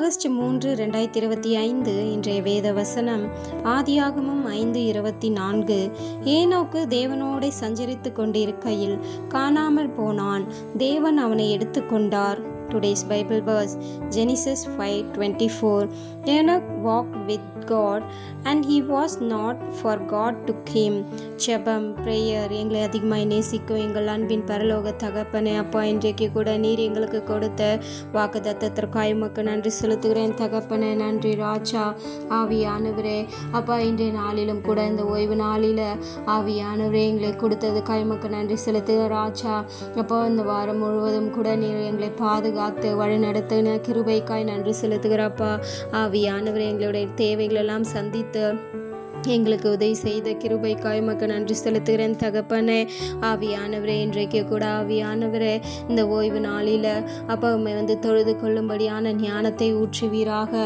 August 3, 2025 இன்றைய வேத வசனம் ஆதியாகமம் 5:24. ஏனோக்கு தேவனோடே சஞ்சரித்து கொண்டிருக்கையில் காணாமல் போனான், தேவன் அவனை எடுத்துக்கொண்டார். Today's Bible verse, Genesis 5:24. Enoch walked with God and he was not, for God took him. ஜெபம், பிரேயர். எங்களை அதிகமாய் நேசிக்கும் எங்கள் அன்பின் பரலோக தகப்பனே, அப்பா, இன்றைக்கு கூட நீர் எங்களுக்கு கொடுத்த வாக்கு தத்தத்திற்காய் உமக்கு நன்றி செலுத்துகிறேன் தகப்பனே. நன்றி ராஜா. ஆவியானவரே, அப்பா, இன்றைய நாளிலும் கூட இந்த ஓய்வு நாளில் ஆவியானவரே எங்களை கொடுத்ததுக்காய் உமக்கு நன்றி செலுத்துகிற ராஜா. அப்போ இந்த வாரம் முழுவதும் கூட நீர் எங்களை பாதுகாத்து வழி நடத்தின கிருபைக்காய் நன்றி செலுத்துகிறப்பா. ஆவியானவரே, எங்களுடைய தேவைகள் எல்லாம் சந்தித்து எங்களுக்கு உதவி செய்த கிருபைக்காய் உமக்கு நன்றி செலுத்துகிறேன் தகப்பனே. ஆவியானவரே, இன்றைக்கு கூட ஆவியானவரே இந்த ஓய்வு நாளில் அப்பா உண்மை தொழுது கொள்ளும்படியான ஞானத்தை ஊற்றுவீராக.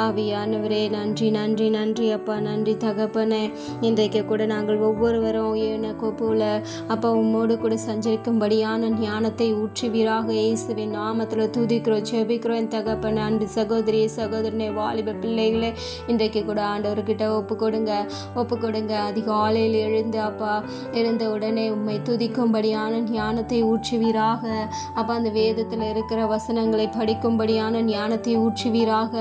ஆவியானவரே, நன்றி நன்றி நன்றி அப்பா, நன்றி தகப்பனே. இன்றைக்கு கூட நாங்கள் ஒவ்வொருவரும் எனக்கு போல அப்பா உம்மோடு கூட சஞ்சரிக்கும்படியான ஞானத்தை ஊற்றுவீராக. இயேசுவின் நாமத்தில் துதிக்கிறோம், ஜெபிக்கிறோம் தகப்பனே. அன்பு சகோதரி சகோதரனே, வாலிப பிள்ளைகளே, இன்றைக்கு கூட ஆண்டவர்கிட்ட ஒப்பு கொடுங்க. அதிகாலையில் எழுந்து அப்பா எழுந்த உடனே உம்மை துதிக்கும்படியான ஞானத்தை ஊற்றுவீராக. அப்பா அந்த வேதத்தில் இருக்கிற வசனங்களை படிக்கும்படியான ஞானத்தை ஊற்றுவீராக.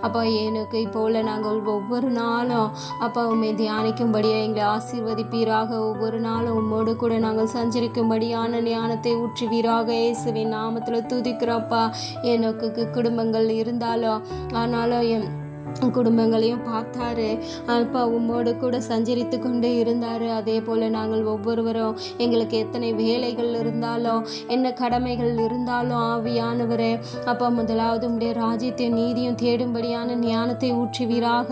அப்பா எனக்கு போல நாங்கள் ஒவ்வொரு நாளும் அப்பா உம்மை தியானிக்கும்படியா எங்களை ஆசீர்வதிப்பீராக. ஒவ்வொரு நாளும் உம்மோடு கூட நாங்கள் சஞ்சரிக்கும்படியான ஞானத்தை ஊற்றுவீராக. இயேசுவின் நாமத்தில் துதிக்கிறோப்பா. எனக்கு குடும்பங்கள் இருந்தாலும் ஆனாலும் குடும்பங்களையும் பார்த்தாரு. அப்பா உம்மோடு கூட சஞ்சரித்து கொண்டு இருந்தார். அதே போல் நாங்கள் ஒவ்வொருவரும் எங்களுக்கு எத்தனை வேலைகள் இருந்தாலும் என்ன கடமைகள் இருந்தாலும் ஆவியானவரே அப்பா முதலாவது உம்முடைய ராஜ்யத்தையும் நீதியும் தேடும்படியான ஞானத்தை ஊற்றுவீராக.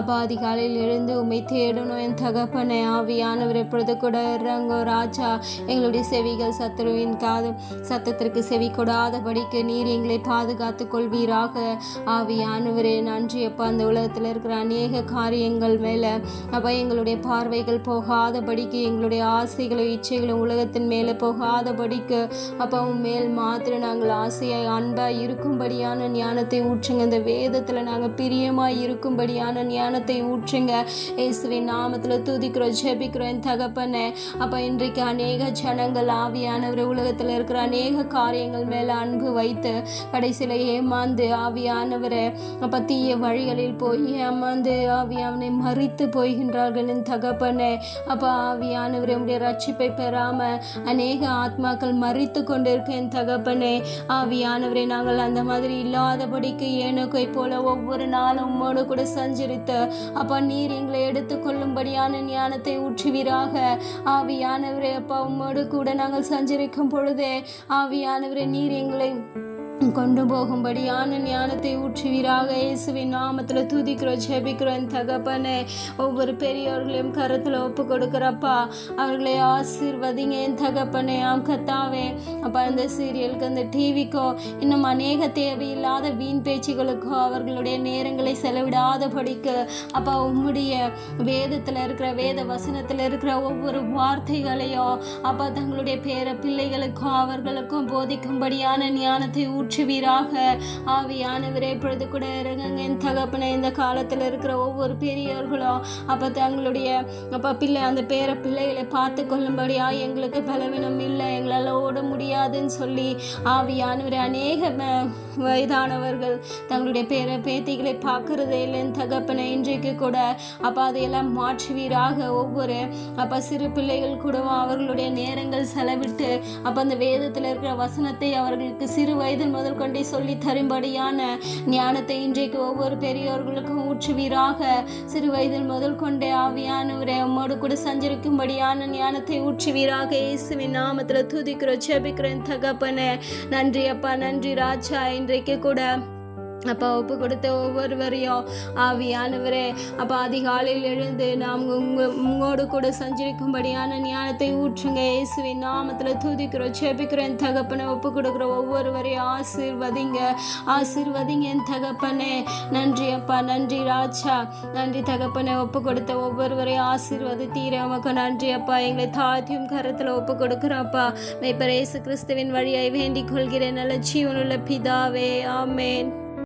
அப்பா அதிகாலையில் எழுந்து உம்மை தேடணும் என் தகப்பனே. ஆவியானவரை எப்பொழுது கூட இறங்கோ ராஜா. எங்களுடைய செவிகள் சத்துருவின் சத்தத்திற்கு செவி கொடாதபடிக்கு நீர் எங்களை பாதுகாத்து கொள்வீராக. ஆவியானவரே நன்றி அப்பா. அந்த உலகத்தில் இருக்கிற அநேக காரியங்கள் மேலே அப்போ எங்களுடைய பார்வைகள் போகாதபடிக்கு, எங்களுடைய ஆசைகளும் இச்சைகளும் உலகத்தின் மேலே போகாதபடிக்கு அப்போ மேல் மாத்திரம் நாங்கள் ஆசையாய் அன்பாய் இருக்கும்படியான ஞானத்தை ஊற்றுங்க. இந்த வேதத்தில் நாங்கள் பிரியமாய் இருக்கும்படியான ஞானத்தை ஊற்றுங்க. இயேசுவின் நாமத்தில் துதிக்கிறோம், ஜெபிக்கிறோம் என் தகப்பனே. அப்போ இன்றைக்கு அநேக ஜனங்கள் ஆவியானவர் உலகத்தில் இருக்கிற அநேக காரியங்கள் மேலே அன்பு வைத்து கடைசியில் ஏமாந்து ஆவியானவரை அப்போ தீய வழிகளில் போய் ஏமாந்து ஆவியானவனை மறித்து போகின்றார்கள் என் தகப்பனே. அப்போ ஆவியானவரை உடைய ரட்சிப்பை பெறாம அநேக ஆத்மாக்கள் மறித்து கொண்டிருக்க என் தகப்பனே. ஆவியானவரை நாங்கள் அந்த மாதிரி இல்லாதபடிக்கு ஏனோக்கை போல ஒவ்வொரு நாளும் உம்மோடு கூட சஞ்சரித்து அப்பா நீர் எங்களை எடுத்துக்கொள்ளும்படியான ஞானத்தை ஊற்றுவீராக. ஆவியானவரே அப்பா உம்மோடு கூட நாங்கள் சஞ்சரிக்கும் பொழுதே ஆவியானவரை நீர் எங்களை கொண்டு போகும்படியான ஞானத்தை ஊற்றுவீராக. இயேசுவின் நாமத்தில் துதிக்கிறோம், ஜெபிக்கிறோம் தகப்பனே. ஒவ்வொரு பெரியோர்களையும் கருத்தில் ஒப்பு கொடுக்குறப்பா, அவர்களை ஆசீர்வதிங்க என் தகப்பனே. கத்தாவே அப்பா இந்த சீரியலுக்கு அந்த டிவிக்கோ இன்னும் அநேக தேவையில்லாத வீண் பேச்சுகளுக்கோ அவர்களுடைய நேரங்களை செலவிடாதபடிக்கு அப்பா உம்முடைய வேதத்தில் இருக்கிற வேத வசனத்தில் இருக்கிற ஒவ்வொரு வார்த்தைகளையும் அப்பா தங்களுடைய பேர பிள்ளைகளுக்கும் அவர்களுக்கும் போதிக்கும்படியான ஞானத்தை ஊற்றுவீராக. ஆவியானவரே இப்பொழுது கூட இறங்குங்க என் தகப்பனை. இந்த காலத்தில் இருக்கிற ஒவ்வொரு பெரியவர்களும் அப்போ தங்களுடைய அப்பா அந்த பேர பிள்ளைகளை பார்த்து கொள்ளும்படியா எங்களுக்கு பலவீனம் இல்லை, எங்களால் ஓட முடியாதுன்னு சொல்லி ஆவியானவரே அநேக வயதானவர்கள் தங்களுடைய பேர பேத்திகளை பார்க்கறதே இல்லை என் தகப்பனை. இன்றைக்கு கூட அப்போ அதையெல்லாம் மாற்றுவீராக. ஒவ்வொரு அப்போ சிறு பிள்ளைகள் கூட அவர்களுடைய நேரங்கள் செலவிட்டு அப்போ அந்த வேதத்தில் இருக்கிற வசனத்தை அவர்களுக்கு சிறு வயதில் முதல் கொண்டே சொல்லி தரும்படியான ஞானத்தை இன்றைக்கு ஒவ்வொரு பெரியோர்களுக்கும் ஊற்றுவீராக. சிறு வயதில் முதல் கொண்டே ஆவியானவரை உம்மோடு கூட சஞ்சரிக்கும்படியான ஞானத்தை ஊற்றுவீராக. இயேசுவின் நாமத்தில் துதிக்கிறோம், ஜெபிக்கிறோம் தகப்பனே. நன்றி அப்பா, நன்றி ராஜா. இன்றைக்கு கூட அப்பா ஒப்பு கொடுத்த ஒவ்வொருவரையும் ஆவியானவரே அப்போ அதிகாலையில் எழுந்து நாம் உங்களோடு கூட சஞ்சரிக்கும்படியான ஞானத்தை ஊற்றுங்க. இயேசுவின் நாமத்தில் துதிக்கிறோம், ஜெபிக்கிறோம் என் தகப்பனை. ஒப்பு கொடுக்குற ஒவ்வொருவரையும் ஆசீர்வதிங்க என் தகப்பனே. நன்றி அப்பா, நன்றி ராஜா, நன்றி தகப்பனை. ஒப்பு கொடுத்த ஒவ்வொருவரையும் ஆசீர்வதித்தீரே, உமக்கு நன்றி அப்பா. எங்களை தாழ்த்தியும் கரத்தில் ஒப்பு கொடுக்குறப்பா. மெய்ப்பர் இயேசு கிறிஸ்துவின் வழியை வேண்டிக் கொள்கிறேன் நல்ல ஜீவனுள்ள பிதாவே, ஆமேன்.